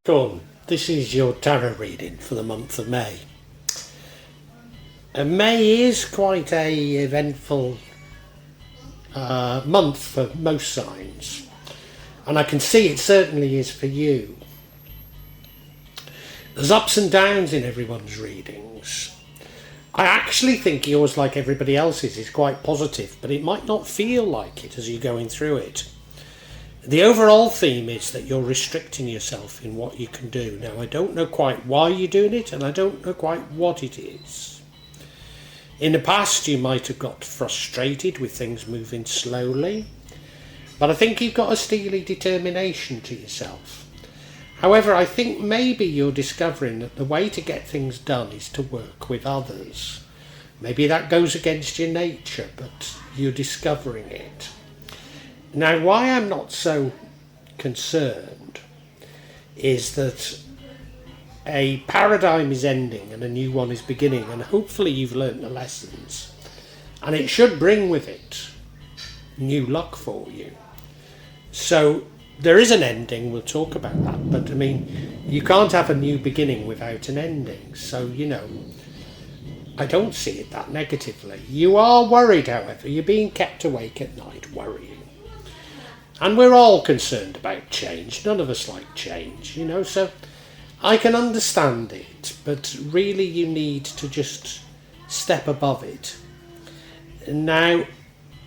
Capricorn, this is your tarot reading for the month of May. May is quite a eventful month for most signs, and I can see it certainly is for you. There's ups and downs in everyone's readings. I actually think yours, like everybody else's, is quite positive, but it might not feel like it as you're going through it. The overall theme is that you're restricting yourself in what you can do. Now, I don't know quite why you're doing it, and I don't know quite what it is. In the past, you might have got frustrated with things moving slowly, but I think you've got a steely determination to yourself. However, I think maybe you're discovering that the way to get things done is to work with others. Maybe that goes against your nature, but you're discovering it. Now, why I'm not so concerned is that a paradigm is ending and a new one is beginning, and hopefully you've learnt the lessons, and it should bring with it new luck for you. So there is an ending, we'll talk about that, but I mean, you can't have a new beginning without an ending. So, I don't see it that negatively. You are worried, however. You're being kept awake at night worrying. And we're all concerned about change. None of us like change, so I can understand it, but really you need to just step above it. Now,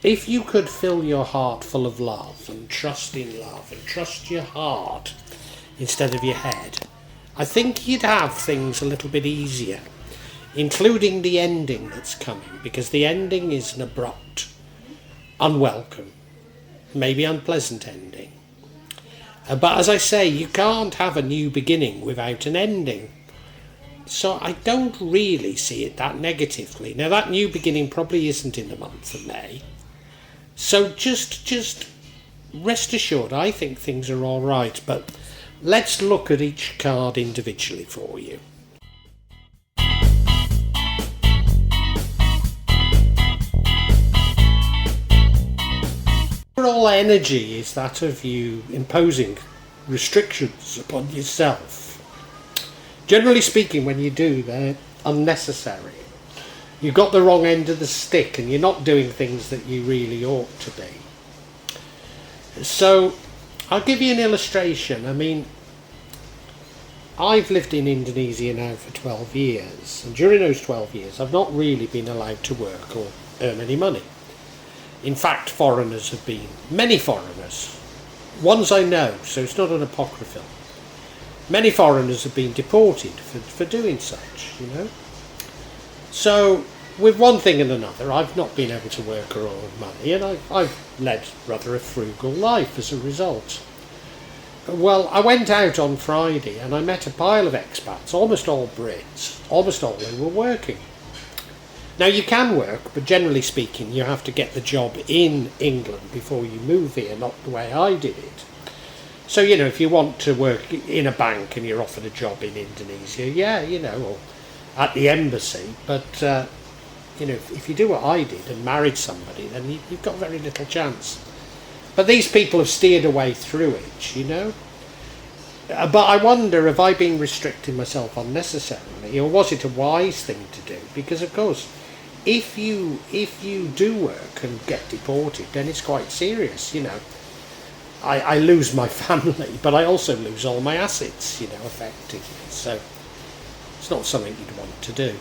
if you could fill your heart full of love and trust in love and trust your heart instead of your head, I think you'd have things a little bit easier, including the ending that's coming, because the ending is an abrupt, unwelcome, maybe unpleasant ending. But as I say, you can't have a new beginning without an ending. So I don't really see it that negatively. Now, that new beginning probably isn't in the month of May. So just rest assured, I think things are all right. But let's look at each card individually for you. Overall energy is that of you imposing restrictions upon yourself. Generally speaking, when you do, they're unnecessary. You've got the wrong end of the stick and you're not doing things that you really ought to be. So I'll give you an illustration. I mean, I've lived in Indonesia now for 12 years, and during those 12 years I've not really been allowed to work or earn any money. In fact, many foreigners, ones I know, so it's not an apocryphal, many foreigners have been deported for doing such, So, with one thing and another, I've not been able to work or earn money, and I've led rather a frugal life as a result. Well, I went out on Friday and I met a pile of expats, almost all Brits, almost all who were working. Now, you can work, but generally speaking, you have to get the job in England before you move here, not the way I did it. So, if you want to work in a bank and you're offered a job in Indonesia, or at the embassy, but, if you do what I did and married somebody, then you've got very little chance. But these people have steered a way through it, But I wonder, have I been restricting myself unnecessarily, or was it a wise thing to do? Because, of course, if you do work and get deported, then it's quite serious, I lose my family, but I also lose all my assets, effectively. So it's not something you'd want to do.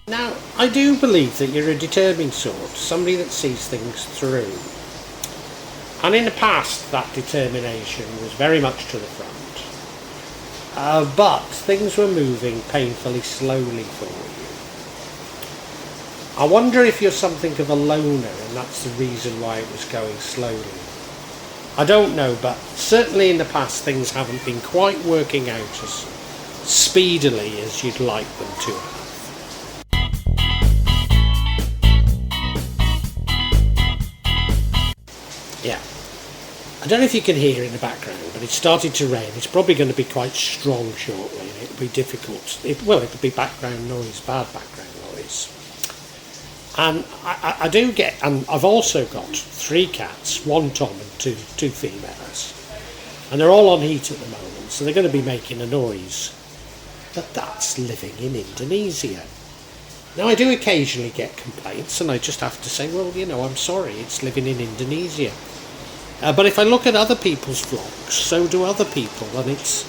Now, I do believe that you're a determined sort, somebody that sees things through. And in the past, that determination was very much to the front. But things were moving painfully slowly for you. I wonder if you're something of a loner and that's the reason why it was going slowly. I don't know, but certainly in the past things haven't been quite working out as speedily as you'd like them to have. Yeah. I don't know if you can hear in the background, but it's started to rain. It's probably going to be quite strong shortly, and it'll be difficult. It'll be background noise, bad background noise. And I do get, and I've also got 3 cats, 1 Tom and two females. And they're all on heat at the moment, so they're going to be making a noise. But that's living in Indonesia. Now, I do occasionally get complaints, and I just have to say, well, I'm sorry, it's living in Indonesia. But if I look at other people's vlogs, so do other people, and it's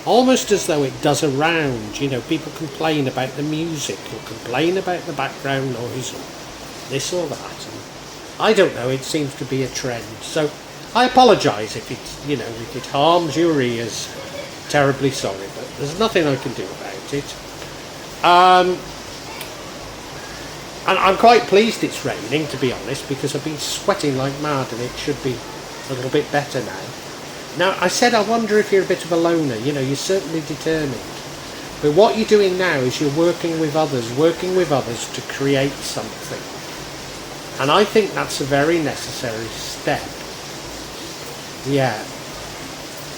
almost as though it does a round. People complain about the music, or complain about the background noise, or this or that. And I don't know, it seems to be a trend. So I apologise if if it harms your ears. Terribly sorry, but there's nothing I can do about it. And I'm quite pleased it's raining, to be honest, because I've been sweating like mad, and it should be a little bit better now. Now, I said I wonder if you're a bit of a loner. You're certainly determined. But what you're doing now is you're working with others to create something. And I think that's a very necessary step. Yeah.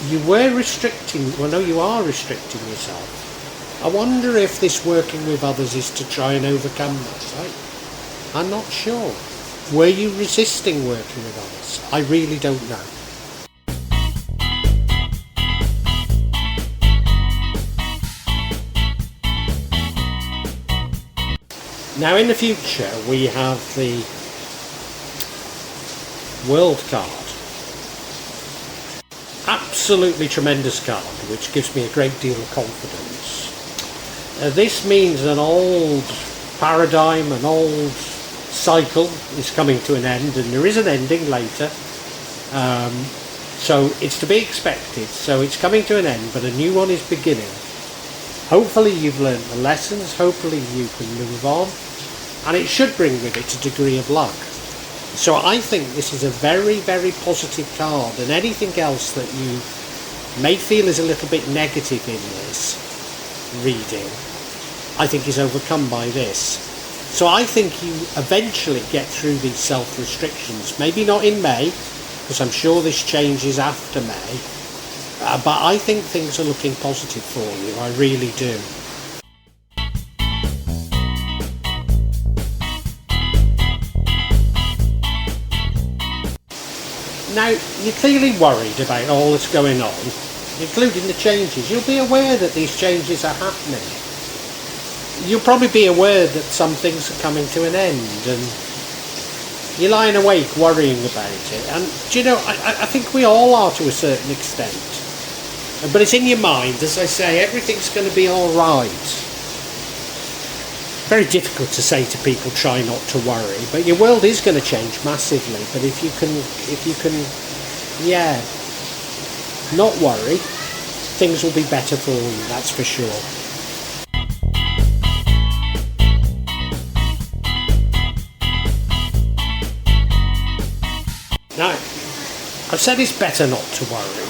You were restricting, well, no, you are restricting yourself. I wonder if this working with others is to try and overcome that. I'm not sure. Were you resisting working with others? I really don't know. Now, in the future, we have the World card. Absolutely tremendous card, which gives me a great deal of confidence. This means an old paradigm, an old cycle is coming to an end, and there is an ending later. So it's to be expected. So it's coming to an end, but a new one is beginning. Hopefully you've learned the lessons, hopefully you can move on, and it should bring with it a degree of luck. So I think this is a very, very positive card, and anything else that you may feel is a little bit negative in this reading, I think is overcome by this. So I think you eventually get through these self-restrictions, maybe not in May, because I'm sure this changes after May, but I think things are looking positive for you, I really do. Now, you're clearly worried about all that's going on, including the changes. You'll be aware that these changes are happening. You'll probably be aware that some things are coming to an end, and you're lying awake worrying about it. And, I think we all are to a certain extent. But it's in your mind, as I say, everything's going to be all right. Very difficult to say to people, try not to worry, but your world is going to change massively. But if you can, not worry, things will be better for you, that's for sure. Now, I've said it's better not to worry.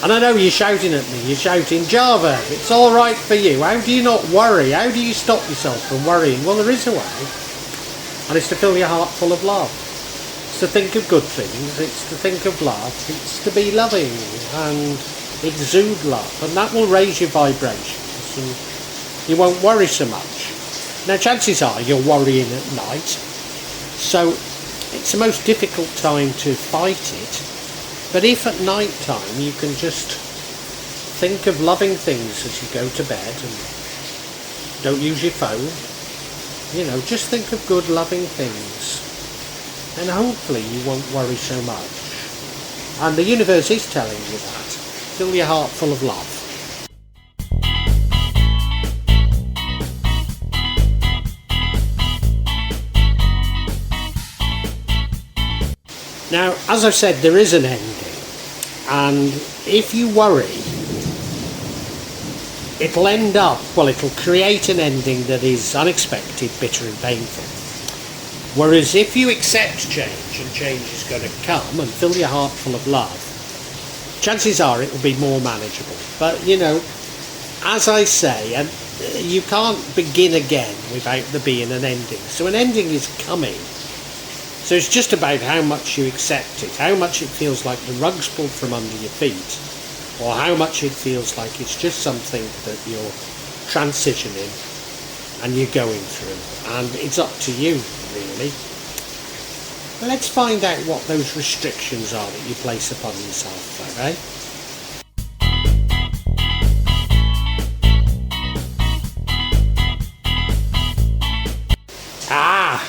And I know you're shouting at me, you're shouting, Java, it's all right for you. How do you not worry? How do you stop yourself from worrying? Well, there is a way. And it's to fill your heart full of love. It's to think of good things. It's to think of love. It's to be loving and exude love. And that will raise your vibrations and you won't worry so much. Now, chances are you're worrying at night. So it's the most difficult time to fight it. But if at night time you can just think of loving things as you go to bed and don't use your phone, just think of good loving things, and hopefully you won't worry so much. And the universe is telling you that. Fill your heart full of love. Now, as I've said, there is an ending, and if you worry, it'll create an ending that is unexpected, bitter and painful. Whereas if you accept change, and change is going to come, and fill your heart full of love, chances are it will be more manageable. But, as I say, and you can't begin again without there being an ending. So an ending is coming. So it's just about how much you accept it, how much it feels like the rug's pulled from under your feet, or how much it feels like it's just something that you're transitioning and you're going through, and it's up to you, really. Let's find out what those restrictions are that you place upon yourself, though, eh? Ah!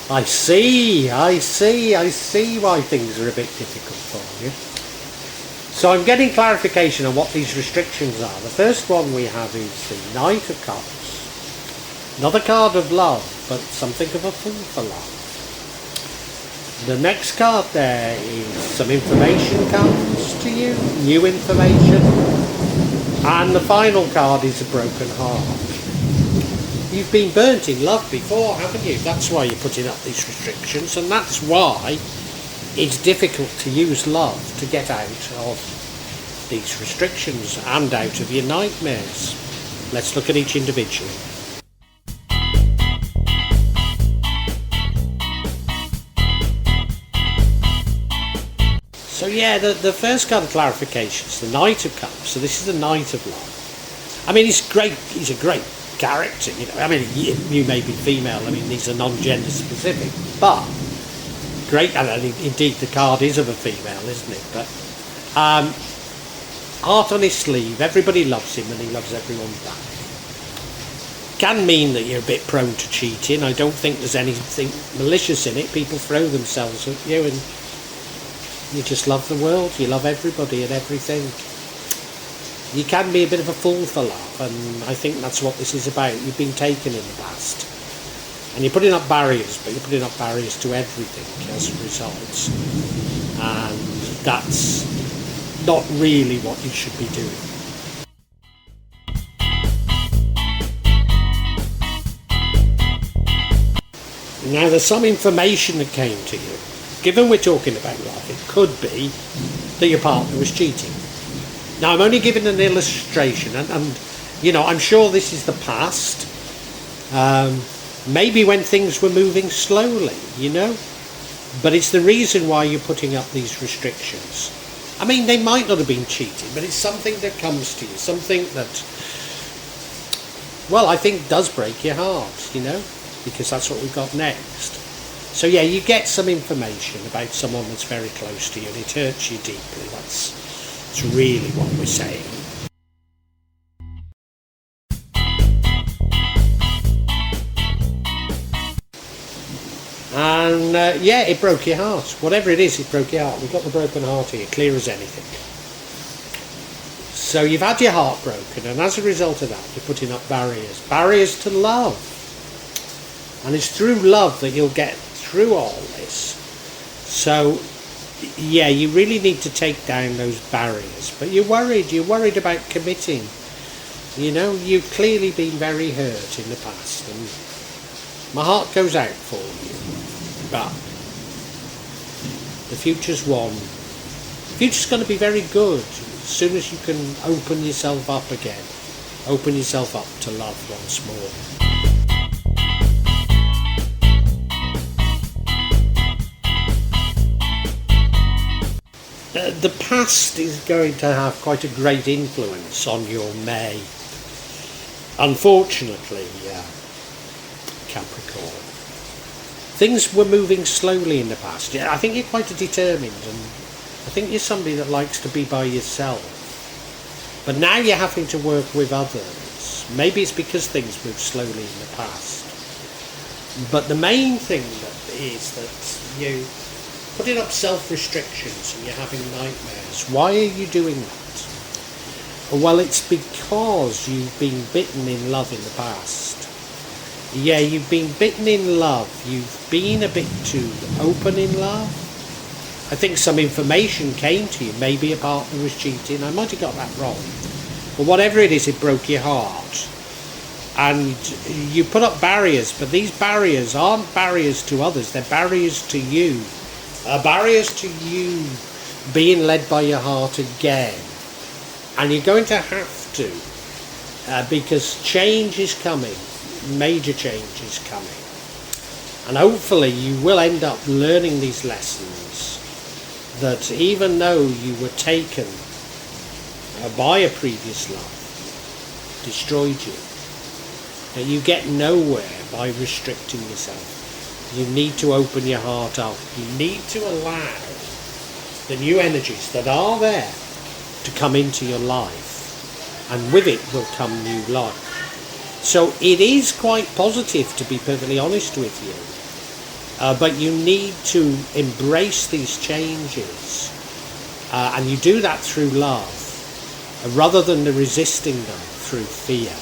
I see why things are a bit difficult for you. So I'm getting clarification on what these restrictions are. The first one we have is the Knight of Cups. Not a card of love, but something of a fool for love. The next card there is some information comes to you, new information. And the final card is a broken heart. You've been burnt in love before, haven't you? That's why you're putting up these restrictions, and that's why it's difficult to use love to get out of these restrictions and out of your nightmares. Let's look at each individually. So yeah, the first card of clarification is the Knight of Cups. So this is the Knight of Love. I mean, he's great. He's a great character, you know. I mean, you may be female. I mean, these are non-gender specific, but great. And indeed, the card is of a female, isn't it? But heart on his sleeve. Everybody loves him, and he loves everyone back. Can mean that you're a bit prone to cheating. I don't think there's anything malicious in it. People throw themselves at you, and you just love the world. You love everybody and everything. You can be a bit of a fool for love, and I think that's what this is about. You've been taken in the past, and you're putting up barriers, but you're putting up barriers to everything as a result, and that's not really what you should be doing. Now, there's some information that came to you. Given we're talking about love, it could be that your partner was cheating. Now, I'm only giving an illustration, and you know, I'm sure this is the past. Maybe when things were moving slowly, you know, but it's the reason why you're putting up these restrictions. I mean, they might not have been cheating, but it's something that comes to you, something that, well, I think does break your heart, you know, because that's what we've got next. So yeah, you get some information about someone that's very close to you, and it hurts you deeply. That's really what we're saying. And yeah, it broke your heart. Whatever it is, it broke your heart. We've got the broken heart here, clear as anything. So you've had your heart broken, and as a result of that, you're putting up barriers to love. And it's through love that you'll get through all this. So yeah, you really need to take down those barriers, but you're worried about committing. You know, you've clearly been very hurt in the past, and my heart goes out for you, but the future's one. The future's going to be very good as soon as you can open yourself up again, open yourself up to love once more. The past is going to have quite a great influence on your May. Unfortunately, Capricorn. Things were moving slowly in the past. Yeah, I think you're quite determined, and I think you're somebody that likes to be by yourself. But now you're having to work with others. Maybe it's because things moved slowly in the past. But the main thing is that you putting up self-restrictions and you're having nightmares. Why are you doing that? Well, it's because you've been bitten in love in the past. Yeah, you've been bitten in love. You've been a bit too open in love. I think some information came to you. Maybe a partner was cheating. I might have got that wrong. But whatever it is, it broke your heart. And you put up barriers, but these barriers aren't barriers to others. They're barriers to you. Barriers to you being led by your heart again. And you're going to have to, because change is coming, major change is coming. And hopefully you will end up learning these lessons, that even though you were taken by a previous love, destroyed you, Now, you get nowhere by restricting yourself. You need to open your heart up. You need to allow the new energies that are there to come into your life, and with it will come new life. So it is quite positive, to be perfectly honest with you, but you need to embrace these changes, and you do that through love rather than resisting them through fear.